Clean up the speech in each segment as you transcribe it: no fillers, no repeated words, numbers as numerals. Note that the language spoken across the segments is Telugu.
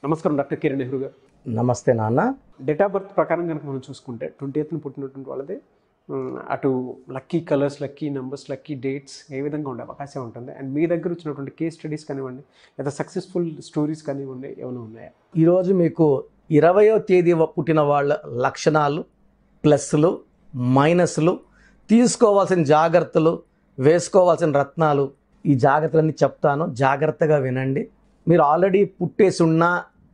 నమస్కారం డాక్టర్ కిరణ్ నెహ్రూ గారు. నమస్తే నాన్న. డేట్ ఆఫ్ బర్త్ ప్రకారం కనుక మనం చూసుకుంటే 20th పుట్టినటువంటి వాళ్ళదే అటు lucky colours, lucky numbers, lucky dates ఏ విధంగా ఉండే అవకాశం ఉంటుంది. అండ్ మీ దగ్గర వచ్చినటువంటి కేస్ స్టడీస్ కానివ్వండి, లేదా సక్సెస్ఫుల్ స్టోరీస్ కానివ్వండి, ఏమైనా ఉన్నాయా? ఈరోజు మీకు 20వ తేదీ పుట్టిన వాళ్ళ లక్షణాలు, ప్లస్లు, మైనస్లు, తీసుకోవాల్సిన జాగ్రత్తలు, వేసుకోవాల్సిన రత్నాలు, ఈ జాగ్రత్తలన్నీ చెప్తాను. జాగ్రత్తగా వినండి. మీరు ఆల్రెడీ పుట్టేసి ఉన్నా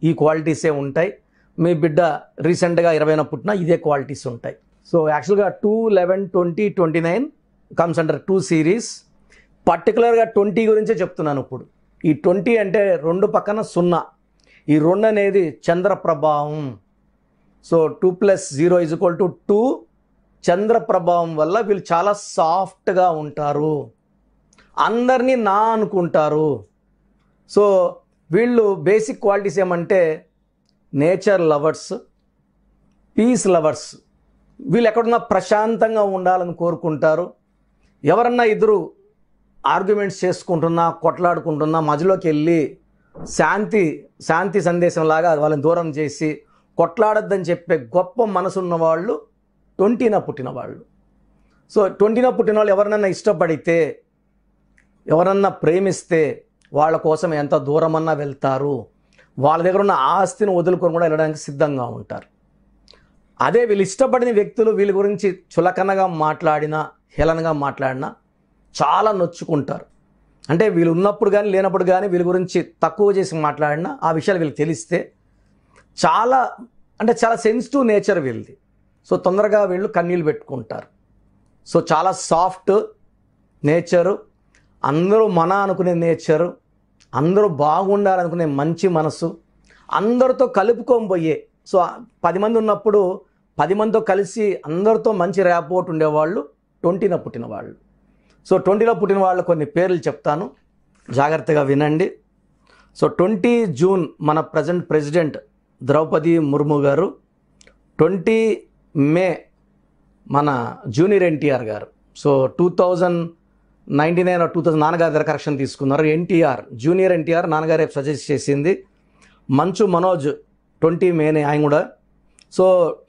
ఈ క్వాలిటీసే ఉంటాయి. మీ బిడ్డ రీసెంట్గా 20న పుట్టినా ఇదే క్వాలిటీస్ ఉంటాయి. సో యాక్చువల్గా 2, 11, 20, 29 కమ్స్ అండర్ 2 సిరీస్. పర్టికులర్గా 20 గురించే చెప్తున్నాను ఇప్పుడు. ఈ 20 అంటే 2 పక్కన 0. ఈ 2 అనేది చంద్ర ప్రభావం. సో 2 + 0 = 2. చంద్ర ప్రభావం వల్ల వీళ్ళు చాలా సాఫ్ట్గా ఉంటారు, అందరినీ నా అనుకుంటారు. సో వీళ్ళు బేసిక్ క్వాలిటీస్ ఏమంటే నేచర్ లవర్స్, పీస్ లవర్స్. వీళ్ళు ఎక్కడున్నా ప్రశాంతంగా ఉండాలని కోరుకుంటారు. ఎవరన్నా ఇద్దరు ఆర్గ్యుమెంట్స్ చేసుకుంటున్నా, కొట్లాడుకుంటున్నా మధ్యలోకి వెళ్ళి శాంతి సందేశంలాగా వాళ్ళని దూరం చేసి కొట్లాడొద్దని చెప్పే గొప్ప మనసున్న వాళ్ళు 20న పుట్టిన వాళ్ళు. సో 20న పుట్టిన వాళ్ళు ఎవరినన్నా ఇష్టపడితే, ఎవరన్నా ప్రేమిస్తే వాళ్ళ కోసం ఎంత దూరమన్నా వెళ్తారు. వాళ్ళ దగ్గర ఉన్న ఆస్తిని వదులుకొని కూడా వెళ్ళడానికి సిద్ధంగా ఉంటారు. అదే వీళ్ళు ఇష్టపడిన వ్యక్తులు వీళ్ళ గురించి చులకనగా మాట్లాడినా, హేళనగా మాట్లాడినా చాలా నొచ్చుకుంటారు. అంటే వీళ్ళు ఉన్నప్పుడు కానీ లేనప్పుడు కానీ వీళ్ళ గురించి తక్కువ చేసి మాట్లాడినా ఆ విషయాలు వీళ్ళకి తెలిస్తే చాలా సెన్సిటివ్ నేచర్ వీళ్ళది. సో తొందరగా వీళ్ళు కన్నీళ్ళు పెట్టుకుంటారు. సో చాలా సాఫ్ట్ నేచరు, అందరూ మన అనుకునే నేచరు, అందరూ బాగుండాలనుకునే మంచి మనసు, అందరితో కలుపుకొని పోయే. సో 10 మంది ఉన్నప్పుడు 10 మందితో కలిసి అందరితో మంచి ర్యాపోర్ట్ ఉండేవాళ్ళు 20న పుట్టిన వాళ్ళు. సో 20లో పుట్టిన వాళ్ళు కొన్ని పేర్లు చెప్తాను, జాగ్రత్తగా వినండి. సో 20 జూన్ మన ప్రజెంట్ ప్రెసిడెంట్ ద్రౌపది ముర్ము గారు. 20 మే మన జూనియర్ ఎన్టీఆర్ గారు. సో 2099 or 2000 నాన్నగారి దగ్గర కరెక్షన్ తీసుకున్నారు. ఎన్టీఆర్, జూనియర్ ఎన్టీఆర్ నాన్నగారు సజెస్ట్ చేసింది. మంచు మనోజ్ 20 మేనే ఆయన కూడా. సో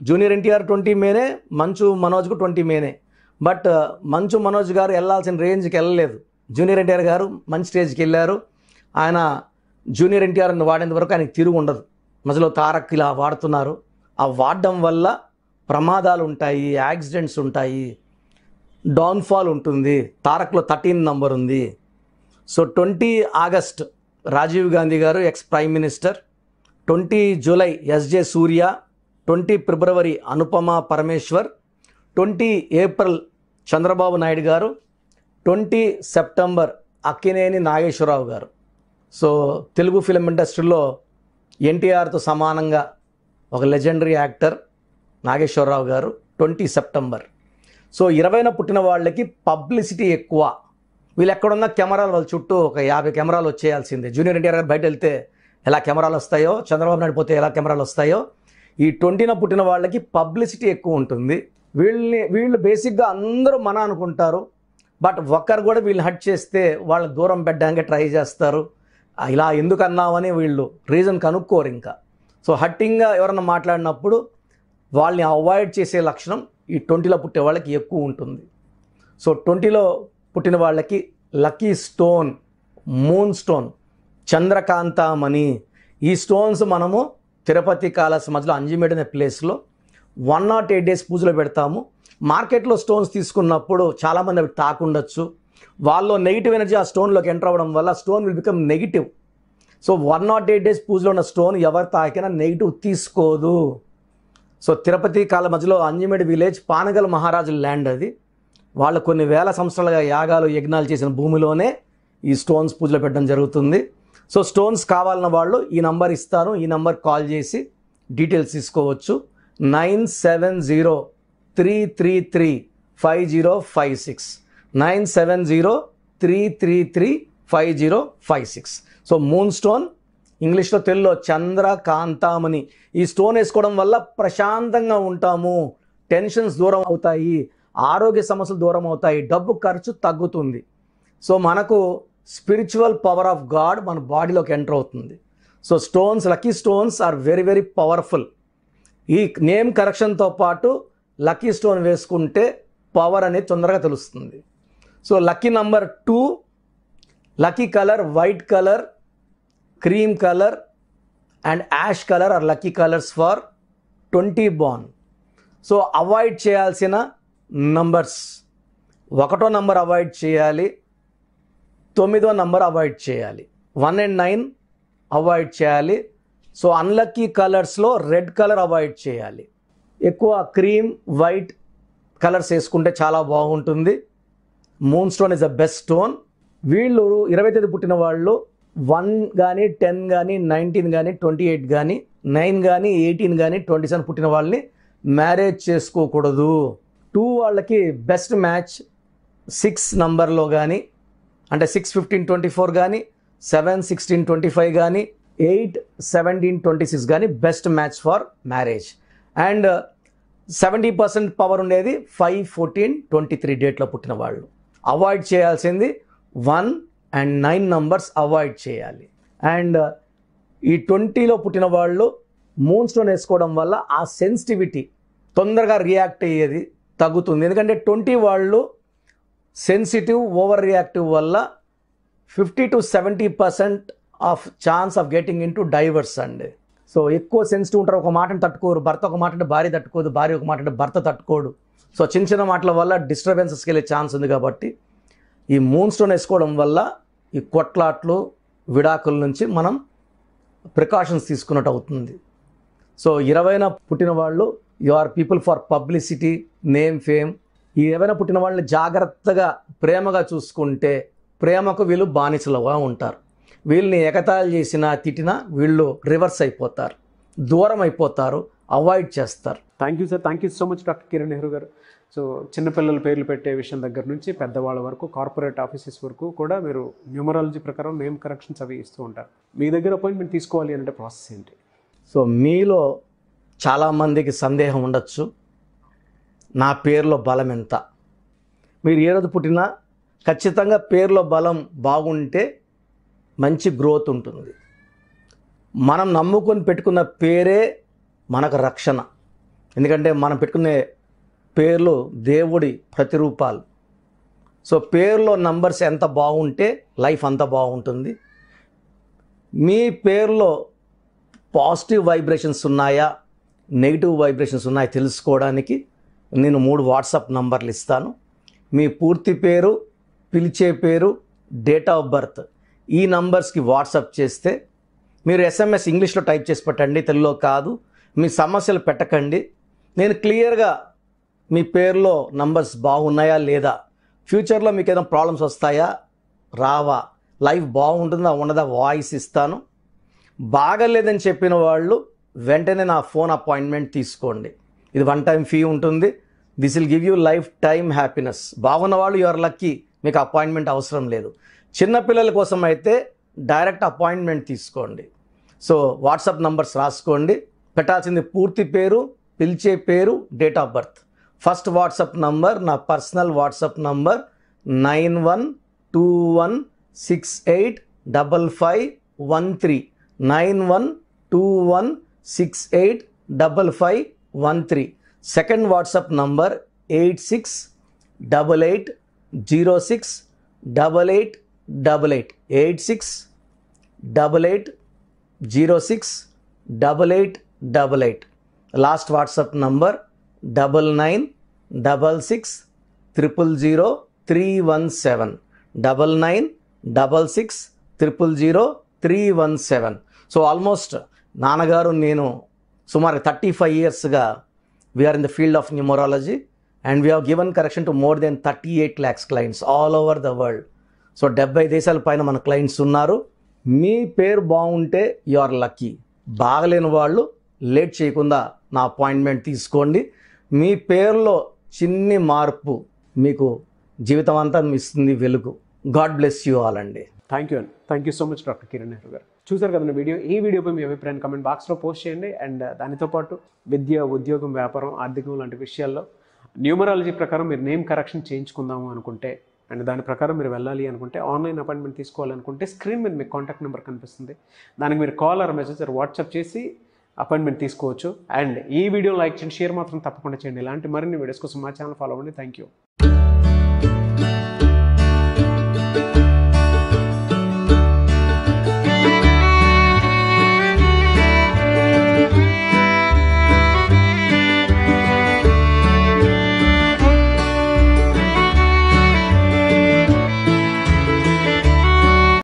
జూనియర్ ఎన్టీఆర్ 20 మేనే, మంచు మనోజ్కు 20 మేనే. బట్ మంచు మనోజ్ గారు వెళ్ళాల్సిన రేంజ్కి వెళ్ళలేదు. జూనియర్ ఎన్టీఆర్ గారు మంచి స్టేజ్కి వెళ్ళారు. ఆయన జూనియర్ ఎన్టీఆర్ని వాడేంత వరకు ఆయనకి తిరుగు ఉండదు. మధ్యలో తారక్ ఇలా వాడుతున్నారు. ఆ వాడడం వల్ల ప్రమాదాలు ఉంటాయి, యాక్సిడెంట్స్ ఉంటాయి, డౌన్ఫాల్ ఉంటుంది. తారక్లో 13 నంబర్ ఉంది. సో 20 ఆగస్ట్ రాజీవ్ గాంధీ గారు, ex prime minister. 20 July SJ Surya. 20 February Anupama Parameshwar. 20 April Chandrababu Naidu గారు. 20 సెప్టెంబర్ అక్కినేని నాగేశ్వరరావు గారు. సో తెలుగు ఫిలిం ఇండస్ట్రీలో ఎన్టీఆర్తో సమానంగా ఒక లెజెండరీ యాక్టర్ నాగేశ్వరరావు గారు. 20 సెప్టెంబర్. సో 20న పుట్టిన వాళ్ళకి పబ్లిసిటీ ఎక్కువ. వీళ్ళు ఎక్కడున్న కెమెరాలు వాళ్ళ చుట్టూ ఒక 50 కెమెరాలు వచ్చేయాల్సిందే. జూనియర్ ఎన్టీఆర్ గారు బయట వెళ్తే ఎలా కెమెరాలు వస్తాయో, చంద్రబాబు నాయుడు పోతే ఎలా కెమెరాలు వస్తాయో, ఈ 20న పుట్టిన వాళ్ళకి పబ్లిసిటీ ఎక్కువ ఉంటుంది. వీళ్ళు బేసిక్గా అందరూ మన అనుకుంటారు. బట్ ఒక్కరు కూడా వీళ్ళని హట్ చేస్తే వాళ్ళని దూరం పెట్టడానికి ట్రై చేస్తారు. ఇలా ఎందుకు అన్నామని వీళ్ళు రీజన్ కనుక్కోరు ఇంకా. సో హట్టింగ్గా ఎవరన్నా మాట్లాడినప్పుడు వాళ్ళని అవాయిడ్ చేసే లక్షణం ఈ 20లో పుట్టే వాళ్ళకి ఎక్కువ ఉంటుంది. సో 20లో పుట్టిన వాళ్ళకి లక్కీ స్టోన్ మూన్ స్టోన్, చంద్రకాంతామణి. ఈ స్టోన్స్ మనము తిరుపతి కాళహస్తి మధ్యలో అంజిమేడ్ అనే ప్లేస్లో 108 days పూజలో పెడతాము. మార్కెట్లో స్టోన్స్ తీసుకున్నప్పుడు చాలామంది అవి తాకుండొచ్చు. వాళ్ళలో నెగిటివ్ ఎనర్జీ ఆ స్టోన్లోకి ఎంటర్ అవ్వడం వల్ల stone will become negative. So 108 days పూజలో ఉన్న స్టోన్ ఎవరు తాకినా నెగిటివ్ తీసుకోదు. సో తిరుపతి కాళ్ళ మధ్యలో అంజిమేడ్ విలేజ్ పానగల్ మహారాజుల ల్యాండ్ అది. వాళ్ళు కొన్ని వేల సంవత్సరాలుగా యాగాలు యజ్ఞాలు చేసిన భూమిలోనే ఈ స్టోన్స్ పూజలో పెట్టడం జరుగుతుంది. సో స్టోన్స్ కావాలన్న వాళ్ళు ఈ నంబర్ ఇస్తాను, ఈ నంబర్ కాల్ చేసి డీటెయిల్స్ తీసుకోవచ్చు. 9703335056 9703335056. సో మూన్ స్టోన్, ఇంగ్లీష్లో తెలుగులో చంద్రకాంతామణి. ఈ స్టోన్ వేసుకోవడం వల్ల ప్రశాంతంగా ఉంటాము, టెన్షన్స్ దూరం అవుతాయి, ఆరోగ్య సమస్యలు దూరం అవుతాయి, డబ్బు ఖర్చు తగ్గుతుంది. సో మనకు స్పిరిచువల్ పవర్ ఆఫ్ గాడ్ మన బాడీలోకి ఎంటర్ అవుతుంది. So stones, lucky stones are very very powerful. ఈ నేమ్ కరెక్షన్తో పాటు లక్కీ స్టోన్ వేసుకుంటే పవర్ అనేది తొందరగా తెలుస్తుంది. So lucky number 2, lucky colour white colour, cream colour and ash colour are lucky colours for 20 born. So avoid చేయాల్సిన నంబర్స్, 1వ నంబర్ అవాయిడ్ చేయాలి, 9వ నంబర్ అవాయిడ్ చేయాలి, 1 and 9 అవాయిడ్ చేయాలి. సో అన్లక్కీ కలర్స్లో రెడ్ కలర్ అవాయిడ్ చేయాలి. ఎక్కువ క్రీమ్ వైట్ కలర్స్ వేసుకుంటే చాలా బాగుంటుంది. Moon stone is the best stone. వీళ్ళు 20వ తేదీ పుట్టిన వాళ్ళు 1 కానీ 10 కానీ 19 కానీ 28 కానీ 9 కానీ 18 కానీ 27 పుట్టిన వాళ్ళని మ్యారేజ్ చేసుకోకూడదు. 2 వాళ్ళకి బెస్ట్ మ్యాచ్ 6 నంబర్లో కానీ, అంటే 6, 15, 24 కానీ, 7, 16, 25 కానీ, 8, 17, 26 కానీ best match for marriage. And 70% power ఉండేది 5, 14, 23 డేట్లో పుట్టిన వాళ్ళు. అవాయిడ్ చేయాల్సింది 1 and 9 నంబర్స్ అవాయిడ్ చేయాలి. అండ్ ఈ 20లో పుట్టిన వాళ్ళు మూన్ స్టోన్ వేసుకోవడం వల్ల ఆ సెన్సిటివిటీ తొందరగా రియాక్ట్ అయ్యేది తగ్గుతుంది. ఎందుకంటే 20 వాళ్ళు సెన్సిటివ్, ఓవర్ రియాక్టివ్ వల్ల 50 to 70% of chance of getting in to divorce అండి. సో ఎక్కువ సెన్సిటివ్ ఉంటారు, ఒక మాటను తట్టుకోరు. భర్త ఒక మాట అంటే భార్య తట్టుకోదు, భార్య ఒక మాట అంటే భర్త తట్టుకోడు. సో చిన్న చిన్న మాటల వల్ల డిస్టర్బెన్సెస్కి వెళ్ళే ఛాన్స్ ఉంది. కాబట్టి ఈ మూన్ స్టోన్ వేసుకోవడం వల్ల ఈ కొట్లాట్లు, విడాకుల నుంచి మనం ప్రికాషన్స్ తీసుకున్నట్టు అవుతుంది. సో 20న పుట్టిన వాళ్ళు you are people for publicity, name, fame. ఈ 20న పుట్టిన వాళ్ళని జాగ్రత్తగా ప్రేమగా చూసుకుంటే ప్రేమకు వీళ్ళు బానిసలుగా ఉంటారు. వీళ్ళని ఎగతాళి చేసినా తిట్టినా వీళ్ళు రివర్స్ అయిపోతారు, దూరం అయిపోతారు, అవాయిడ్ చేస్తారు. Thank you sir, thank you so much doctor Kiran Nehru గారు. సో చిన్నపిల్లల పేర్లు పెట్టే విషయం దగ్గర నుంచి పెద్దవాళ్ళ వరకు, కార్పొరేట్ ఆఫీసెస్ వరకు కూడా మీరు న్యూమరాలజీ ప్రకారం నేమ్ కరెక్షన్స్ అవి ఇస్తూ ఉంటారు. మీ దగ్గర అపాయింట్మెంట్ తీసుకోవాలి అంటే ప్రాసెస్ ఏంటి? సో మీలో చాలామందికి సందేహం ఉండొచ్చు, నా పేరులో బలం ఎంత? మీరు ఏ రోజు పుట్టినా ఖచ్చితంగా పేరులో బలం బాగుంటే మంచి గ్రోత్ ఉంటుంది. మనం నమ్ముకొని పెట్టుకున్న పేరే మనకు రక్షణ. ఎందుకంటే మనం పెట్టుకునే పేర్లు దేవుడి ప్రతిరూపాలు. సో పేరులో నంబర్స్ ఎంత బాగుంటే లైఫ్ అంత బాగుంటుంది. మీ పేరులో పాజిటివ్ వైబ్రేషన్స్ ఉన్నాయా, నెగిటివ్ వైబ్రేషన్స్ ఉన్నాయా తెలుసుకోవడానికి నేను 3 వాట్సాప్ నంబర్లు ఇస్తాను. మీ పూర్తి పేరు, పిలిచే పేరు, డేట్ ఆఫ్ బర్త్ ఈ నంబర్స్కి వాట్సాప్ చేస్తే, మీరు ఎస్ఎంఎస్ ఇంగ్లీష్లో టైప్ చేసి పెట్టండి, తెలుగులో కాదు. మీ సమస్యలు పెట్టకండి. నేను క్లియర్గా మీ పేరులో నంబర్స్ బాగున్నాయా లేదా, ఫ్యూచర్లో మీకు ఏదైనా ప్రాబ్లమ్స్ వస్తాయా రావా, లైఫ్ బాగుంటుందా ఉండదా వాయిస్ ఇస్తాను. బాగలేదని చెప్పిన వాళ్ళు వెంటనే నా ఫోన్ అపాయింట్మెంట్ తీసుకోండి. ఇది 1 time ఫీ ఉంటుంది. This will give you lifetime happiness. బాగున్న వాళ్ళు యు ఆర్ లక్కీ, మీకు అపాయింట్మెంట్ అవసరం లేదు. చిన్నపిల్లల కోసం అయితే డైరెక్ట్ అపాయింట్మెంట్ తీసుకోండి. సో వాట్సాప్ నంబర్స్ రాసుకోండి. పెట్టాల్సింది పూర్తి పేరు, పిలిచే పేరు, date of birth. First WhatsApp number నా personal WhatsApp number 9121685513 9121685513. Second WhatsApp number 8688068888 8688068888. Last WhatsApp number 9966000317 9966000317. So almost నాన్నగారు నేను సుమారు 35 yearsగా we are in the field of numerology and we have given correction to more than 38 lakhs clients all over the world. So 70 దేశాల పైన మన క్లయింట్స్ ఉన్నారు. మీ పేరు బాగుంటే యు ఆర్ లక్కీ. బాగలేని వాళ్ళు లేట్ చేయకుండా నా అపాయింట్మెంట్ తీసుకోండి. మీ పేరులో చిన్ని మార్పు మీకు జీవితం అంతా ఇస్తుంది వెలుగు. గాడ్ బ్లెస్ యూ ఆల్ అండి. థ్యాంక్ యూ అండి. Thank you so much doctor Kiran Nehru గారు. చూసారు కదండి వీడియో. ఈ వీడియోపై మీ అభిప్రాయాన్ని కమెంట్ బాక్స్లో పోస్ట్ చేయండి. అండ్ దానితో పాటు విద్య, ఉద్యోగం, వ్యాపారం, ఆర్థికం లాంటి విషయాల్లో న్యూమరాలజీ ప్రకారం మీరు నేమ్ కరెక్షన్ చేయించుకుందాము అనుకుంటే అండ్ దాని ప్రకారం మీరు వెళ్ళాలి అనుకుంటే, ఆన్లైన్ అపాయింట్మెంట్ తీసుకోవాలనుకుంటే స్క్రీన్ మీద మీకు కాంటాక్ట్ నెంబర్ కనిపిస్తుంది, దానికి మీరు call or message or WhatsApp చేసి అపాయింట్మెంట్ తీసుకోవచ్చు. అండ్ ఈ వీడియో లైక్ చేయండి, షేర్ మాత్రం తప్పకుండా చేయండి. ఇలాంటి మరిన్ని వీడియోస్ కోసం మా ఛానల్ ఫాలో అవ్వండి. Thank you.